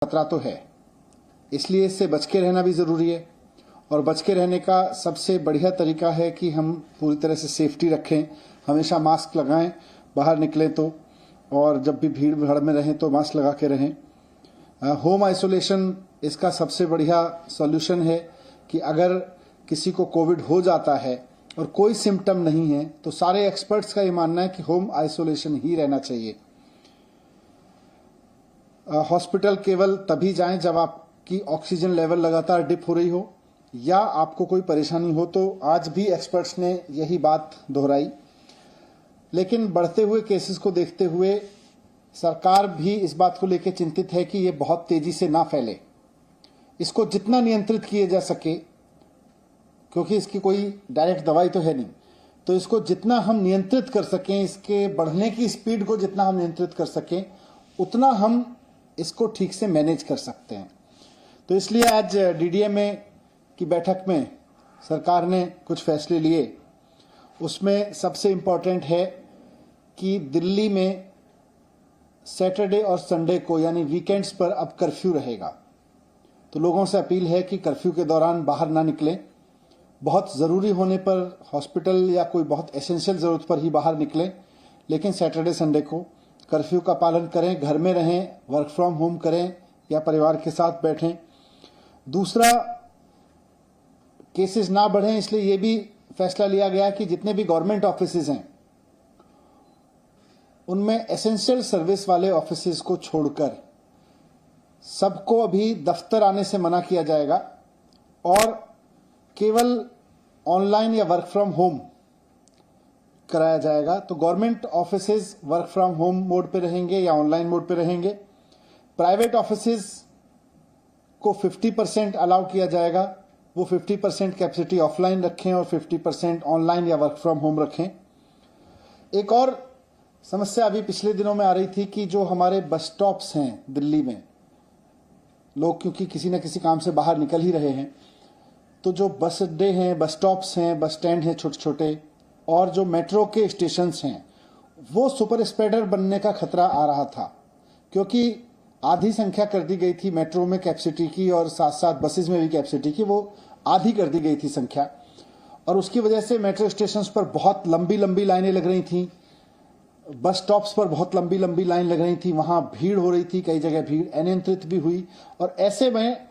खतरा तो है, इसलिए इससे बच के रहना भी ज़रूरी है। और बच के रहने का सबसे बढ़िया तरीका है कि हम पूरी तरह से सेफ्टी रखें, हमेशा मास्क लगाएं बाहर निकलें तो, और जब भी भीड़ भाड़ में रहें तो मास्क लगा के रहें। होम आइसोलेशन इसका सबसे बढ़िया सॉल्यूशन है कि अगर किसी को कोविड हो जाता है और कोई सिम्टम नहीं है तो सारे एक्सपर्ट्स का ये मानना है कि होम आइसोलेशन ही रहना चाहिए। हॉस्पिटल केवल तभी जाएं जब आपकी ऑक्सीजन लेवल लगातार डिप हो रही हो या आपको कोई परेशानी हो, तो आज भी एक्सपर्ट्स ने यही बात दोहराई। लेकिन बढ़ते हुए केसेस को देखते हुए सरकार भी इस बात को लेकर चिंतित है कि ये बहुत तेजी से ना फैले। इसको जितना नियंत्रित किया जा सके, क्योंकि इसकी कोई डायरेक्ट दवाई तो है नहीं, तो इसको जितना हम नियंत्रित कर सकें, इसके बढ़ने की स्पीड को जितना हम नियंत्रित कर सकें, उतना हम इसको ठीक से मैनेज कर सकते हैं। तो इसलिए आज डीडीएमए की बैठक में सरकार ने कुछ फैसले लिए। उसमें सबसे इम्पोर्टेंट है कि दिल्ली में सैटरडे और संडे को यानी वीकेंड्स पर अब कर्फ्यू रहेगा। तो लोगों से अपील है कि कर्फ्यू के दौरान बाहर ना निकलें। बहुत ज़रूरी होने पर हॉस्पिटल या कोई बहुत एसेंशियल ज़रूरत पर ही बाहर निकलें, लेकिन सैटरडे संडे को कर्फ्यू का पालन करें, घर में रहें, वर्क फ्रॉम होम करें या परिवार के साथ बैठें। दूसरा, केसेस ना बढ़ें, इसलिए ये भी फैसला लिया गया कि जितने भी गवर्नमेंट ऑफिसेज हैं उनमें एसेंशियल सर्विस वाले ऑफिसेज को छोड़कर सबको अभी दफ्तर आने से मना किया जाएगा और केवल ऑनलाइन या वर्क फ्रॉम होम कराया जाएगा। तो government offices work from home mode पे रहेंगे या ऑनलाइन मोड पे रहेंगे। प्राइवेट ऑफिसेज को 50% अलाउ किया जाएगा, वो 50% कैपेसिटी ऑफलाइन रखें और 50% ऑनलाइन या वर्क फ्रॉम होम रखें। एक और समस्या अभी पिछले दिनों में आ रही थी कि जो हमारे बस स्टॉप्स हैं दिल्ली में, लोग क्योंकि किसी न किसी काम से बाहर निकल ही रहे हैं, तो जो बस अड्डे हैं, बस स्टॉप्स हैं, बस स्टैंड हैं छोटे छोटे, और जो मेट्रो के स्टेशंस हैं, वो सुपर स्प्रेडर बनने का खतरा आ रहा था, क्योंकि आधी संख्या कर दी गई थी मेट्रो में कैपेसिटी की और साथ साथ बसेस में भी कैपेसिटी की, वो आधी कर दी गई थी संख्या। और उसकी वजह से मेट्रो स्टेशंस पर बहुत लंबी लंबी लाइनें लग रही थी, बस स्टॉप्स पर बहुत लंबी लंबी लाइन लग रही थी, वहां भीड़ हो रही थी, कई जगह भीड़ अनियंत्रित भी हुई। और ऐसे में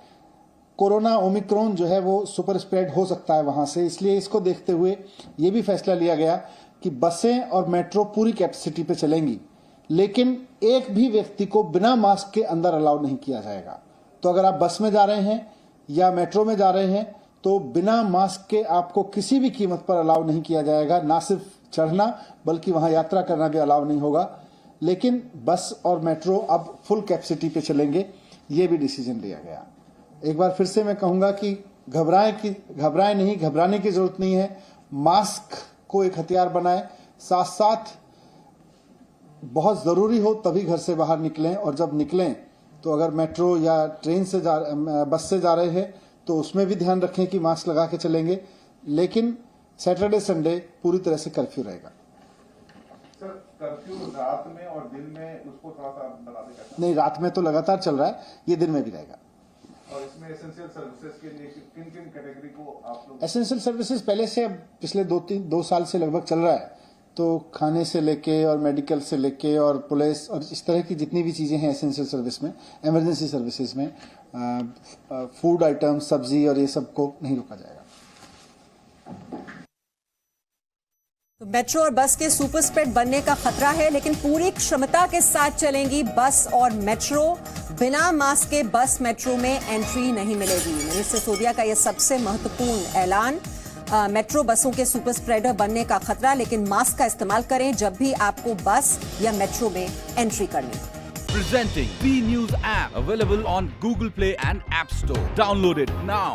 कोरोना ओमिक्रॉन जो है वो सुपर स्प्रेड हो सकता है वहां से। इसलिए इसको देखते हुए ये भी फैसला लिया गया कि बसें और मेट्रो पूरी कैपेसिटी पे चलेंगी, लेकिन एक भी व्यक्ति को बिना मास्क के अंदर अलाउ नहीं किया जाएगा। तो अगर आप बस में जा रहे हैं या मेट्रो में जा रहे हैं तो बिना मास्क के आपको किसी भी कीमत पर अलाउ नहीं किया जाएगा। ना सिर्फ चढ़ना बल्कि वहां यात्रा करना भी अलाउ नहीं होगा। लेकिन बस और मेट्रो अब फुल कैपेसिटी पे चलेंगे, ये भी डिसीजन लिया गया। एक बार फिर से मैं कहूंगा कि घबराएं नहीं, घबराने की जरूरत नहीं है। मास्क को एक हथियार बनाएं, साथ साथ बहुत जरूरी हो तभी घर से बाहर निकलें, और जब निकलें तो अगर मेट्रो या ट्रेन से बस से जा रहे हैं तो उसमें भी ध्यान रखें कि मास्क लगा के चलेंगे। लेकिन सैटरडे संडे पूरी तरह से कर्फ्यू रहेगा। सर, कर्फ्यू रात में और दिन में उसको थोड़ा सा बता दें। नहीं, रात में तो लगातार चल रहा है, ये दिन में भी रहेगा। और इसमें एसेंशियल सर्विसेज के लिए किन किन कैटेगरी को आप लोग? एसेंशियल सर्विसेज पहले से पिछले 2 साल से लगभग चल रहा है। तो खाने से लेके और मेडिकल से लेके और पुलिस और इस तरह की जितनी भी चीजें हैं एसेंशियल सर्विस में, इमरजेंसी सर्विसेज में, फूड आइटम, सब्जी और ये सब को नहीं रोका जाएगा। तो मेट्रो और बस के सुपर स्प्रेड बनने का खतरा है, लेकिन पूरी क्षमता के साथ चलेंगी बस और मेट्रो। बिना मास्क के बस मेट्रो में एंट्री नहीं मिलेगी। मनीष सिसोदिया का यह सबसे महत्वपूर्ण ऐलान। मेट्रो बसों के सुपर स्प्रेडर बनने का खतरा, लेकिन मास्क का इस्तेमाल करें जब भी आपको बस या मेट्रो में एंट्री करनी। Presenting B News app available on Google Play and App Store. Download it now.